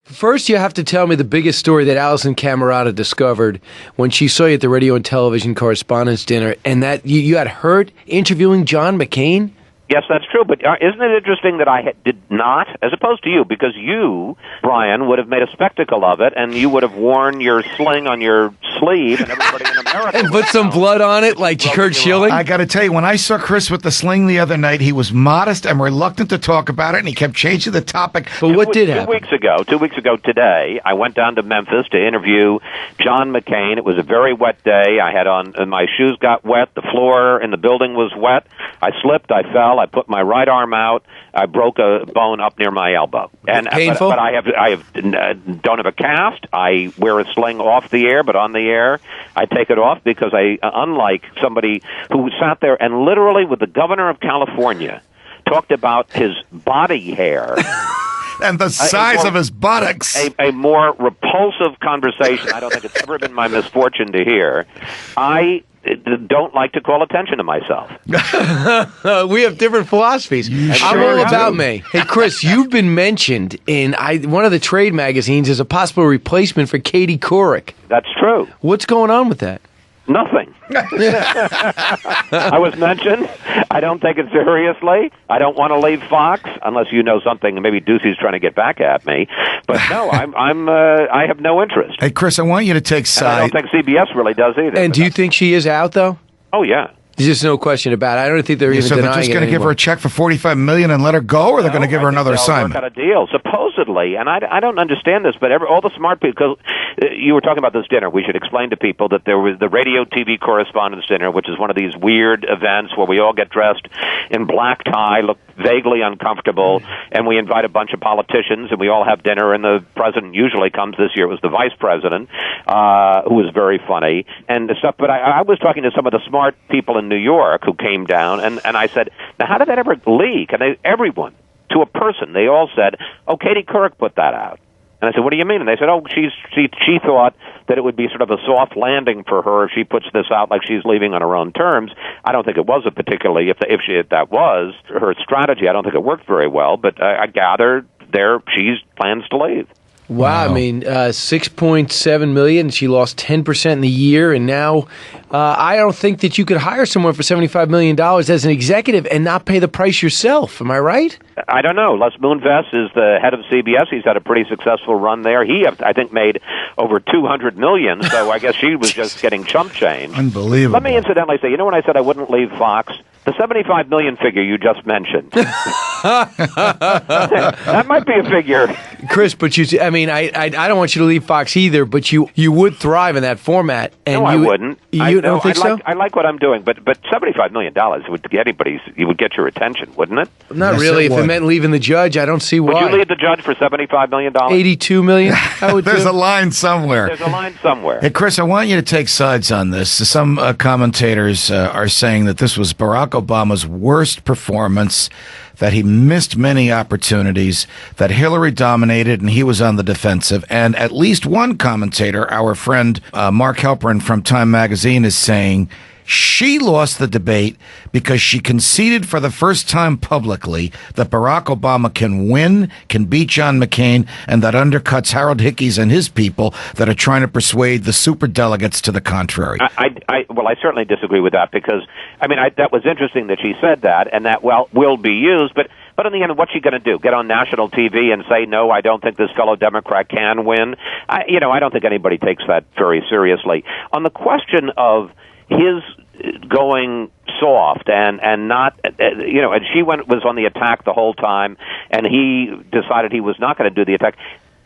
First, you have to tell me the biggest story that Alison Camerata discovered when she saw you at the Radio and Television Correspondents' Dinner, and that you got hurt interviewing John McCain? Yes, that's true, but isn't it interesting that I did not, as opposed to you, because you, Brian, would have made a spectacle of it, and you would have worn your sling on your sleeve, and everybody in America and put some blood on it, like Kurt Schilling? I got to tell you, when I saw Chris with the sling the other night, he was modest and reluctant to talk about it, and he kept changing the topic. But what did happen? 2 weeks ago today, I went down to Memphis to interview John McCain. It was a very wet day. I had on, my shoes got wet, the floor in the building was wet. I slipped, I fell, I put my right arm out. I broke a bone up near my elbow. And painful? But I don't have a cast. I wear a sling off the air, but on the air, I take it off because unlike somebody who sat there and literally with the governor of California talked about his body hair. And the size of his buttocks. A more repulsive conversation. I don't think it's ever been my misfortune to hear. I don't like to call attention to myself. We have different philosophies. I'm all about me. Hey, Chris, you've been mentioned in one of the trade magazines as a possible replacement for Katie Couric. That's true. What's going on with that? Nothing. I was mentioned. I don't take it seriously. I don't want to leave Fox unless you know something. Maybe Ducey's trying to get back at me. But no, I have no interest. Hey, Chris, I want you to take side. And I don't think CBS really does either. And do you think she is out, though? Oh, yeah. There's just no question about it. I don't think they're even so denying it. So they're just going to give her a check for $45 million and let her go, or they're going to give her another assignment? Work out a deal, supposedly. And I don't understand this, but all the smart people, because you were talking about this dinner, we should explain to people that there was the Radio TV Correspondents' Dinner, which is one of these weird events where we all get dressed in black tie, look vaguely uncomfortable, and we invite a bunch of politicians, and we all have dinner, and the president usually comes. This year it was the vice president, who was very funny, and stuff. But I was talking to some of the smart people in New York who came down, and I said, now how did that ever leak? And everyone, to a person, they all said, oh, Katie Couric put that out. And I said, what do you mean? And they said, oh, she thought that it would be sort of a soft landing for her if she puts this out like she's leaving on her own terms. I don't think it was if that was her strategy, I don't think it worked very well, but I gather she plans to leave. Wow. I mean, $6.7 million. She lost 10% in the year, and now I don't think that you could hire someone for $75 million as an executive and not pay the price yourself. Am I right? I don't know. Les Moonves is the head of CBS. He's had a pretty successful run there. He, I think, made over $200 million, so I guess she was just getting chump change. Unbelievable. Let me incidentally say, you know when I said I wouldn't leave Fox? The $75 million figure you just mentioned. That might be a figure. Chris, but I don't want you to leave Fox either, but you would thrive in that format. And no, I wouldn't. You don't think so? I like what I'm doing, but $75 million would get your attention, wouldn't it? Not really. If it meant leaving the judge, I don't see why. Would you leave the judge for $75 million? $82 million? There's a line somewhere. There's a line somewhere. Hey, Chris, I want you to take sides on this. Some commentators are saying that this was Barack Obama's worst performance, that he missed many opportunities, that Hillary dominated and he was on the defensive. And at least one commentator, our friend Mark Halperin from Time Magazine, is saying she lost the debate because she conceded for the first time publicly that Barack Obama can win, can beat John McCain, and that undercuts Harold Hickes and his people that are trying to persuade the superdelegates to the contrary. Well, I certainly disagree with that because, that was interesting that she said that, and that, will be used, but in the end, what's she going to do? Get on national TV and say, no, I don't think this fellow Democrat can win? I don't think anybody takes that very seriously. On the question of his going soft and not, and she was on the attack the whole time, and he decided he was not going to do the attack.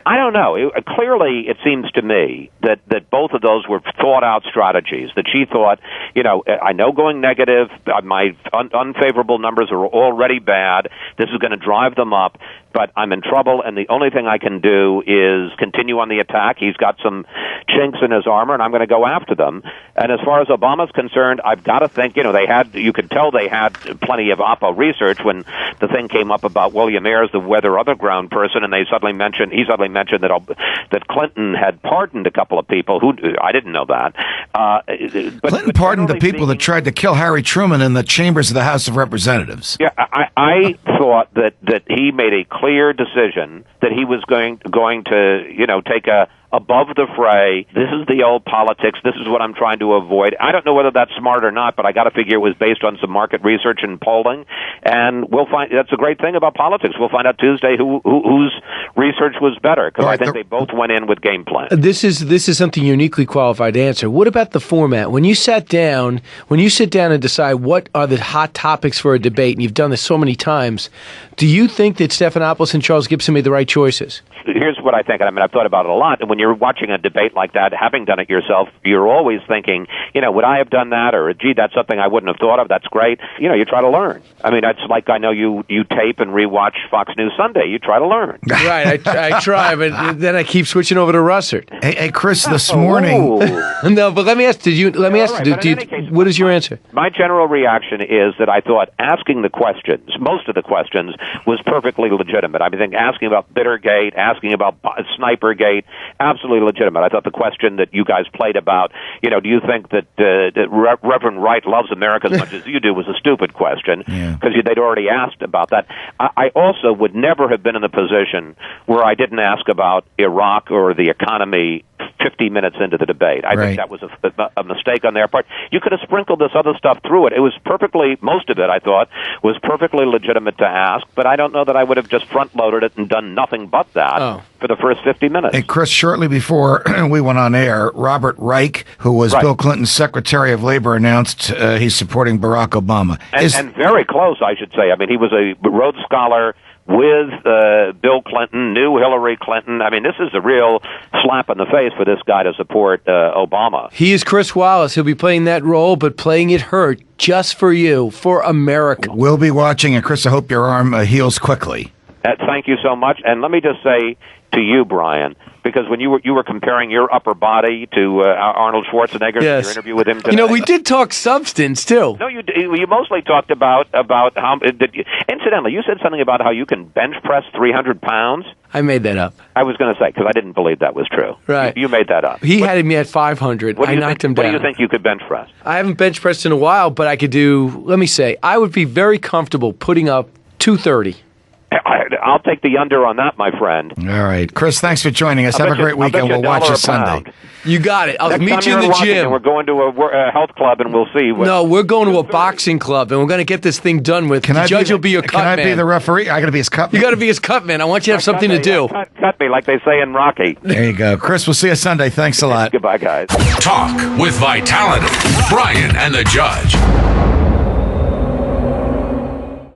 I don't know. Clearly, it seems to me that both of those were thought-out strategies, that she thought, I know going negative, my unfavorable numbers are already bad, this is going to drive them up, but I'm in trouble, and the only thing I can do is continue on the attack. He's got some chinks in his armor, and I'm going to go after them. And as far as Obama's concerned, I've got to think, you could tell they had plenty of Oppo research when the thing came up about William Ayers, the weather other ground person, and he suddenly mentioned that Clinton had pardoned a couple of people who I didn't know that. Clinton pardoned the people that tried to kill Harry Truman in the chambers of the House of Representatives. Yeah, I thought that he made a clear decision that he was going to take a above the fray. This is the old politics. This is what I'm trying to avoid. I don't know whether that's smart or not, but I got to figure it was based on some market research and polling. And we'll find. That's a great thing about politics. We'll find out Tuesday whose research was better, because I think they both went in with game plan. This is something uniquely qualified to answer. What about the format? When you sit down and decide what are the hot topics for a debate, and you've done this so many times, do you think that Stephanopoulos and Charles Gibson made the right choices? Here's what I think. I mean, I've thought about it a lot. And when you're watching a debate like that, having done it yourself, you're always thinking, would I have done that? Or, gee, that's something I wouldn't have thought of. That's great. You try to learn. I mean, it's like I know you tape and rewatch Fox News Sunday. You try to learn. Right. I try, but then I keep switching over to Russert. Hey, Chris, this morning. No, but let me ask. What is your answer? My general reaction is that I thought asking the questions, most of the questions, was perfectly legitimate. I think asking about Bittergate, asking about Snipergate, absolutely legitimate. I thought the question that you guys played about, do you think that Reverend Wright loves America as much as you do, was a stupid question, because they'd already asked about that. I also would never have been in the position where I didn't ask about Iraq or the economy 50 minutes into the debate. I think that was a mistake on their part. You could have sprinkled this other stuff through it. It was most of it, I thought, was perfectly legitimate to ask, but I don't know that I would have just front-loaded it and done nothing but that for the first 50 minutes. Hey, Chris, shortly before we went on air, Robert Reich, who was Bill Clinton's Secretary of Labor, announced he's supporting Barack Obama. And very close, I should say. I mean, he was a Rhodes Scholar with Bill Clinton, knew Hillary Clinton. I mean, this is a real slap in the face for this guy to support Obama. He is Chris Wallace. He'll be playing that role, but playing it hurt just for you, for America. We'll be watching, and Chris, I hope your arm heals quickly. Thank you so much. And let me just say to you, Brian, because when you were comparing your upper body to Arnold Schwarzenegger in your interview with him today. We did talk substance, too. No, you mostly talked about how... Incidentally, you said something about how you can bench press 300 pounds. I made that up. I was going to say, because I didn't believe that was true. Right. You made that up. He had me at 500. I knocked him down. What do you think you could bench press? I haven't bench pressed in a while, but I could do... Let me say, I would be very comfortable putting up 230. I'll take the under on that, my friend. All right. Chris, thanks for joining us. Have a great weekend. We'll watch you Sunday. You got it. I'll meet you in the gym. We're going to a health club, and we'll see. No, we're going to a boxing club, and we're going to get this thing done with. The judge will be your cut man. Can I be the referee? I got to be his cut man. You got to be his cut man. I want you to have something to do. Cut me, like they say in Rocky. There you go. Chris, we'll see you Sunday. Thanks a lot. Goodbye, guys. Talk with Vitality. Brian and the Judge.